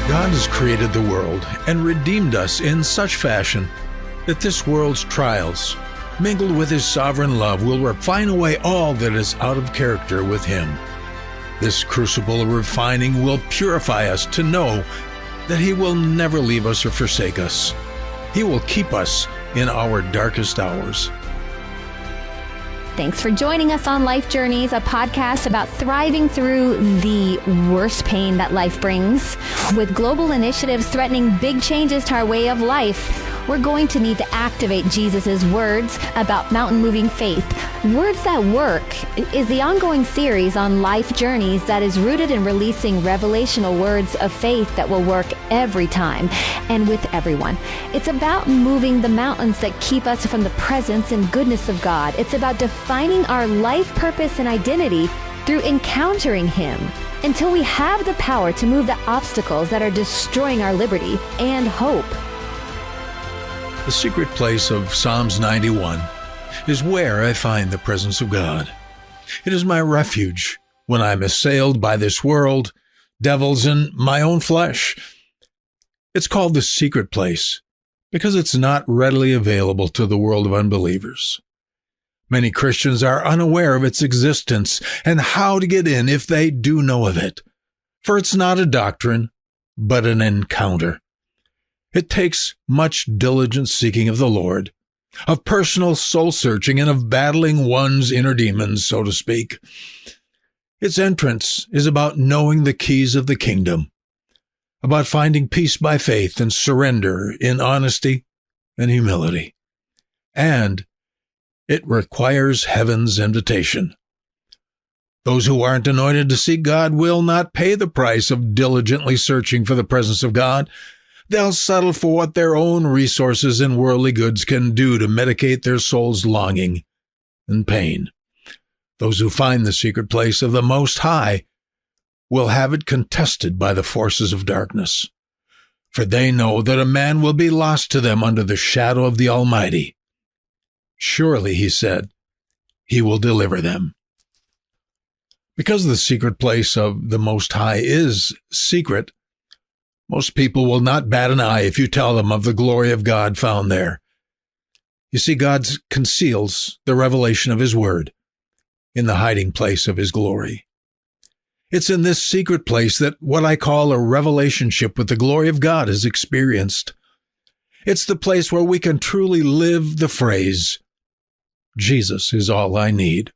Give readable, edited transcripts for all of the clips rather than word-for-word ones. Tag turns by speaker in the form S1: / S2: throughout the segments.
S1: God has created the world and redeemed us in such fashion that this world's trials, mingled with His sovereign love, will refine away all that is out of character with Him. This crucible of refining will purify us to know that He will never leave us or forsake us. He will keep us in our darkest hours.
S2: Thanks for joining us on Life Journeys, a podcast about thriving through the worst pain that life brings. With global initiatives threatening big changes to our way of life, we're going to need to activate Jesus' words about mountain-moving faith. Words That Work is the ongoing series on life journeys that is rooted in releasing revelational words of faith that will work every time and with everyone. It's about moving the mountains that keep us from the presence and goodness of God. It's about defining our life purpose and identity through encountering Him until we have the power to move the obstacles that are destroying our liberty and hope.
S1: The secret place of Psalms 91 is where I find the presence of God. It is my refuge when I'm assailed by this world, devils, and my own flesh. It's called the secret place because it's not readily available to the world of unbelievers. Many Christians are unaware of its existence and how to get in if they do know of it. For it's not a doctrine, but an encounter. It takes much diligent seeking of the Lord, of personal soul-searching, and of battling one's inner demons, so to speak. Its entrance is about knowing the keys of the kingdom, about finding peace by faith and surrender in honesty and humility. And it requires heaven's invitation. Those who aren't anointed to seek God will not pay the price of diligently searching for the presence of God. They'll settle for what their own resources and worldly goods can do to medicate their soul's longing and pain. Those who find the secret place of the Most High will have it contested by the forces of darkness, for they know that a man will be lost to them under the shadow of the Almighty. Surely, He said, He will deliver them. Because the secret place of the Most High is secret, most people will not bat an eye if you tell them of the glory of God found there. You see, God conceals the revelation of His word in the hiding place of His glory. It's in this secret place that what I call a relationship with the glory of God is experienced. It's the place where we can truly live the phrase, Jesus is all I need.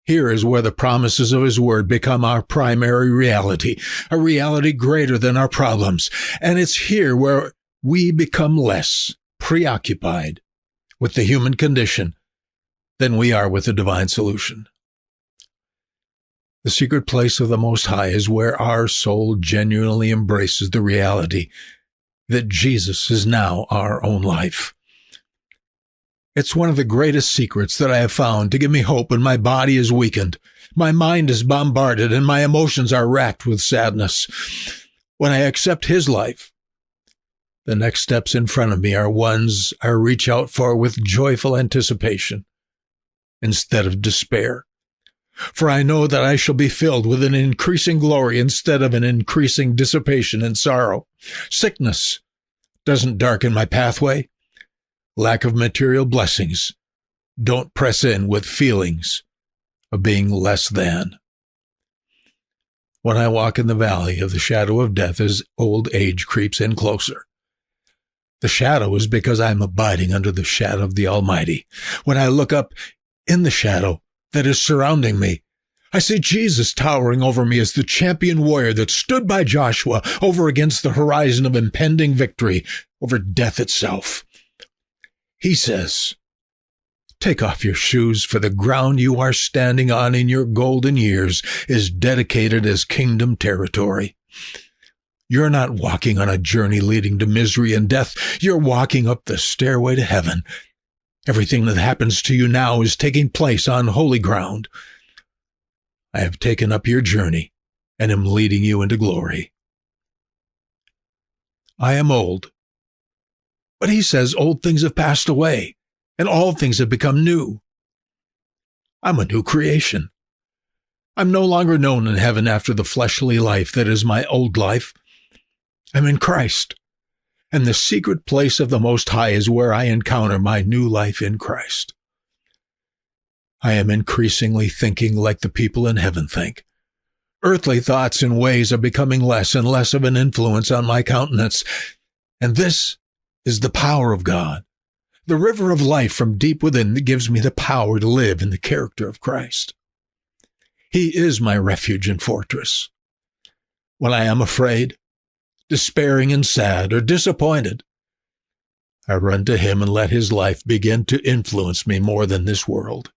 S1: Here is where the promises of His word become our primary reality, a reality greater than our problems. And it's here where we become less preoccupied with the human condition than we are with the divine solution. The secret place of the Most High is where our soul genuinely embraces the reality that Jesus is now our own life. It's one of the greatest secrets that I have found to give me hope when my body is weakened, my mind is bombarded, and my emotions are racked with sadness. When I accept His life, the next steps in front of me are ones I reach out for with joyful anticipation instead of despair. For I know that I shall be filled with an increasing glory instead of an increasing dissipation and sorrow. Sickness doesn't darken my pathway. Lack of material blessings don't press in with feelings of being less than. When I walk in the valley of the shadow of death as old age creeps in closer, the shadow is because I'm abiding under the shadow of the Almighty. When I look up in the shadow that is surrounding me, I see Jesus towering over me as the champion warrior that stood by Joshua over against the horizon of impending victory over death itself. He says, "Take off your shoes, for the ground you are standing on in your golden years is dedicated as kingdom territory." You're not walking on a journey leading to misery and death. You're walking up the stairway to heaven. Everything that happens to you now is taking place on holy ground. I have taken up your journey and am leading you into glory. I am old. But He says old things have passed away, and all things have become new. I'm a new creation. I'm no longer known in heaven after the fleshly life that is my old life. I'm in Christ, and the secret place of the Most High is where I encounter my new life in Christ. I am increasingly thinking like the people in heaven think. Earthly thoughts and ways are becoming less and less of an influence on my countenance, and this is the power of God, the river of life from deep within that gives me the power to live in the character of Christ. He is my refuge and fortress. When I am afraid, despairing and sad, or disappointed, I run to him and let his life begin to influence me more than this world.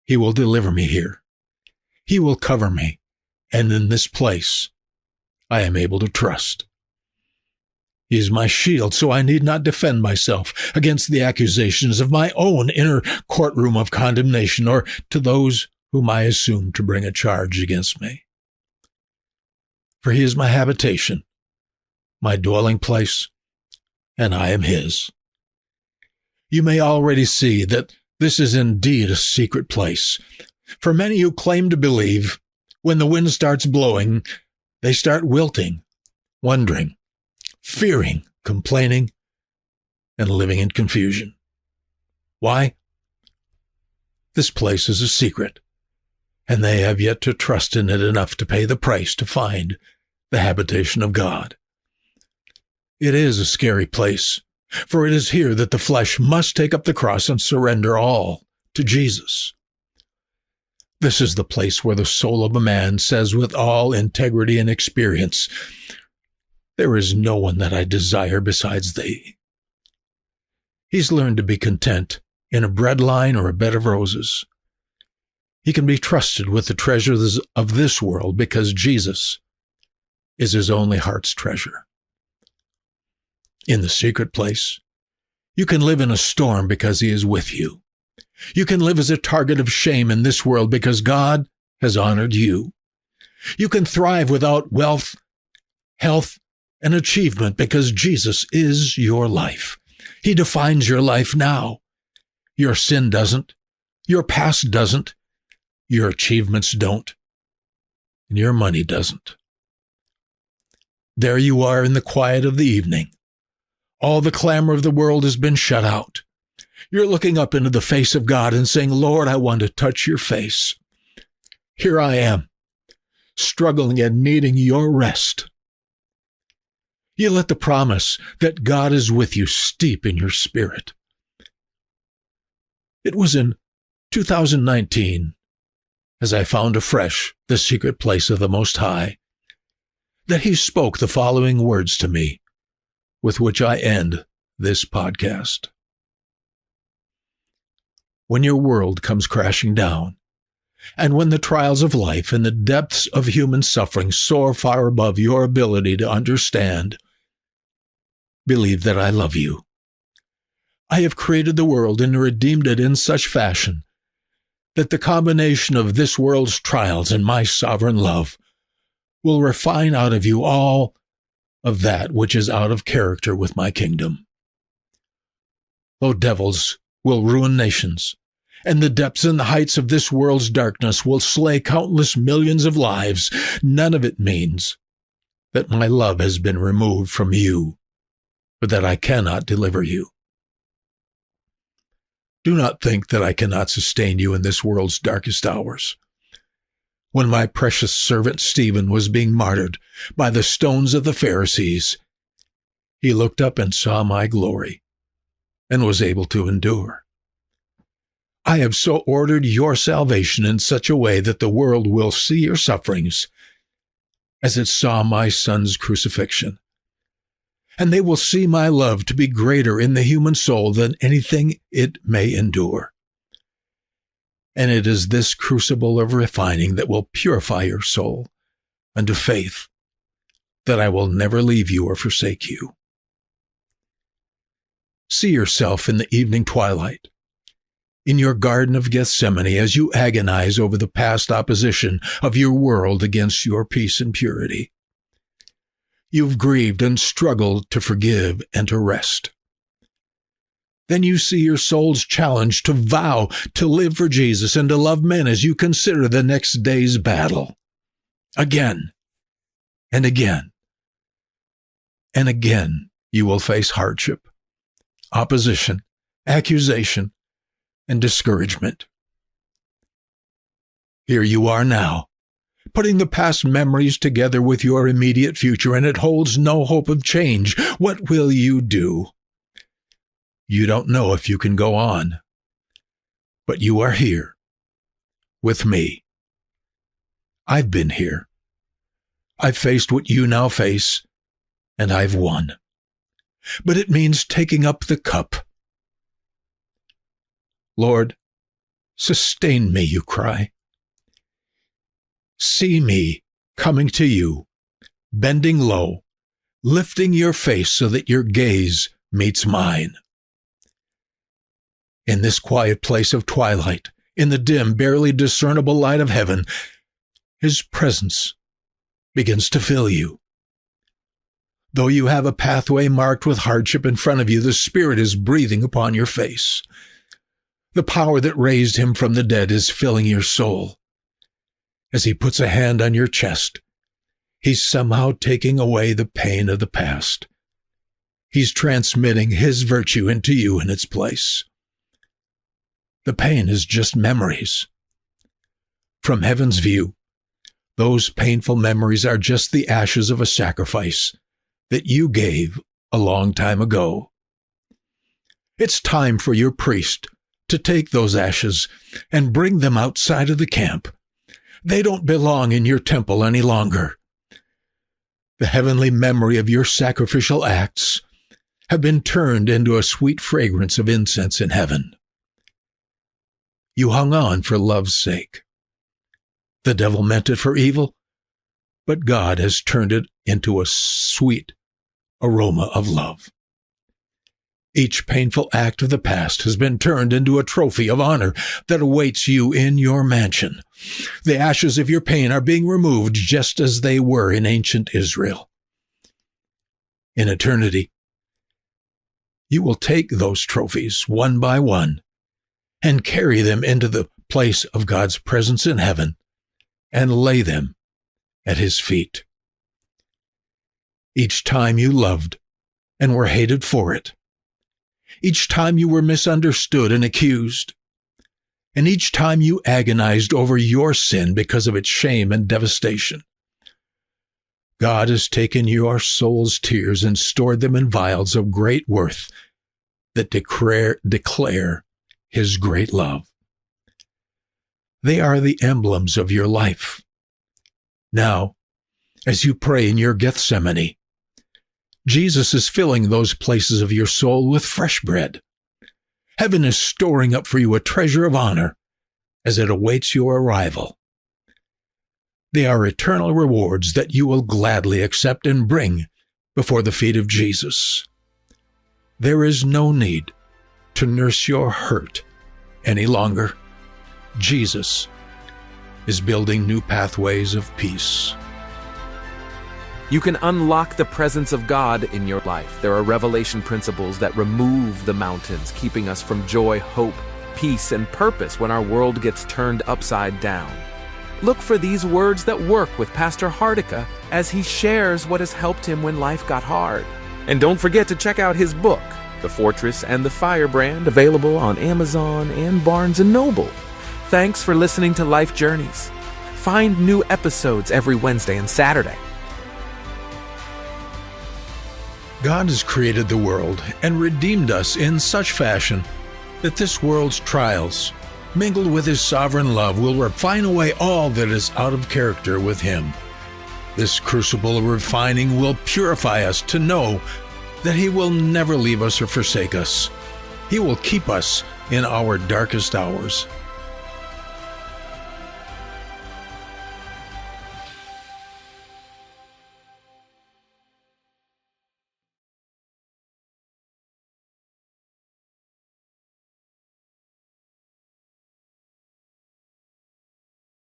S1: He will deliver me here. He will cover me, and in this place I am able to trust. He is my shield, so I need not defend myself against the accusations of my own inner courtroom of condemnation or to those whom I assume to bring a charge against me. For he is my habitation, my dwelling place, and I am his. You may already see that this is indeed a secret place. For many who claim to believe, when the wind starts blowing, they start wilting, wondering, fearing, complaining, and living in confusion. Why? This place is a secret, and they have yet to trust in it enough to pay the price to find the habitation of God. It is a scary place, for it is here that the flesh must take up the cross and surrender all to Jesus. This is the place where the soul of a man says with all integrity and experience, "There is no one that I desire besides thee." He's learned to be content in a bread line or a bed of roses. He can be trusted with the treasures of this world because Jesus is his only heart's treasure. In the secret place, you can live in a storm because he is with you. You can live as a target of shame in this world because God has honored you. You can thrive without wealth, health, and achievement because Jesus is your life. He defines your life now. Your sin doesn't. Your past doesn't. Your achievements don't. And your money doesn't. There you are in the quiet of the evening. All the clamor of the world has been shut out. You're looking up into the face of God and saying, "Lord, I want to touch your face. Here I am, struggling and needing your rest." You let the promise that God is with you steep in your spirit. It was in 2019, as I found afresh the secret place of the Most High, that he spoke the following words to me, with which I end this podcast. When your world comes crashing down, and when the trials of life and the depths of human suffering soar far above your ability to understand, believe that I love you. I have created the world and redeemed it in such fashion that the combination of this world's trials and my sovereign love will refine out of you all of that which is out of character with my kingdom. Though devils will ruin nations, and the depths and the heights of this world's darkness will slay countless millions of lives, none of it means that my love has been removed from you, or that I cannot deliver you. Do not think that I cannot sustain you in this world's darkest hours. When my precious servant Stephen was being martyred by the stones of the Pharisees, he looked up and saw my glory, and was able to endure. I have so ordered your salvation in such a way that the world will see your sufferings as it saw my Son's crucifixion. And they will see my love to be greater in the human soul than anything it may endure. And it is this crucible of refining that will purify your soul unto faith, that I will never leave you or forsake you. See yourself in the evening twilight, in your Garden of Gethsemane, as you agonize over the past opposition of your world against your peace and purity. You've grieved and struggled to forgive and to rest. Then you see your soul's challenge to vow to live for Jesus and to love men as you consider the next day's battle. Again and again, and again you will face hardship, opposition, accusation, and discouragement. Here you are now, putting the past memories together with your immediate future, and it holds no hope of change. What will you do? You don't know if you can go on, but you are here with me. I've been here. I've faced what you now face, and I've won. But it means taking up the cup. Lord, sustain me, you cry. See me coming to you, bending low, lifting your face so that your gaze meets mine. In this quiet place of twilight, in the dim, barely discernible light of heaven, His presence begins to fill you. Though you have a pathway marked with hardship in front of you, the Spirit is breathing upon your face. The power that raised Him from the dead is filling your soul. As He puts a hand on your chest, He's somehow taking away the pain of the past. He's transmitting His virtue into you in its place. The pain is just memories. From heaven's view, those painful memories are just the ashes of a sacrifice that you gave a long time ago. It's time for your priest to take those ashes and bring them outside of the camp. They don't belong in your temple any longer. The heavenly memory of your sacrificial acts have been turned into a sweet fragrance of incense in heaven. You hung on for love's sake. The devil meant it for evil, but God has turned it into a sweet aroma of love. Each painful act of the past has been turned into a trophy of honor that awaits you in your mansion. The ashes of your pain are being removed just as they were in ancient Israel. In eternity, you will take those trophies one by one and carry them into the place of God's presence in heaven and lay them at His feet. Each time you loved and were hated for it, each time you were misunderstood and accused, and each time you agonized over your sin because of its shame and devastation, God has taken your soul's tears and stored them in vials of great worth that declare His great love. They are the emblems of your life. Now, as you pray in your Gethsemane, Jesus is filling those places of your soul with fresh bread. Heaven is storing up for you a treasure of honor as it awaits your arrival. They are eternal rewards that you will gladly accept and bring before the feet of Jesus. There is no need to nurse your hurt any longer. Jesus is building new pathways of peace.
S3: You can unlock the presence of God in your life. There are revelation principles that remove the mountains, keeping us from joy, hope, peace, and purpose when our world gets turned upside down. Look for these words that work with Pastor Hardika as he shares what has helped him when life got hard. And don't forget to check out his book, The Fortress and the Firebrand, available on Amazon and Barnes & Noble. Thanks for listening to Life Journeys. Find new episodes every Wednesday and Saturday.
S1: God has created the world and redeemed us in such fashion that this world's trials, mingled with His sovereign love, will refine away all that is out of character with Him. This crucible of refining will purify us to know that He will never leave us or forsake us. He will keep us in our darkest hours.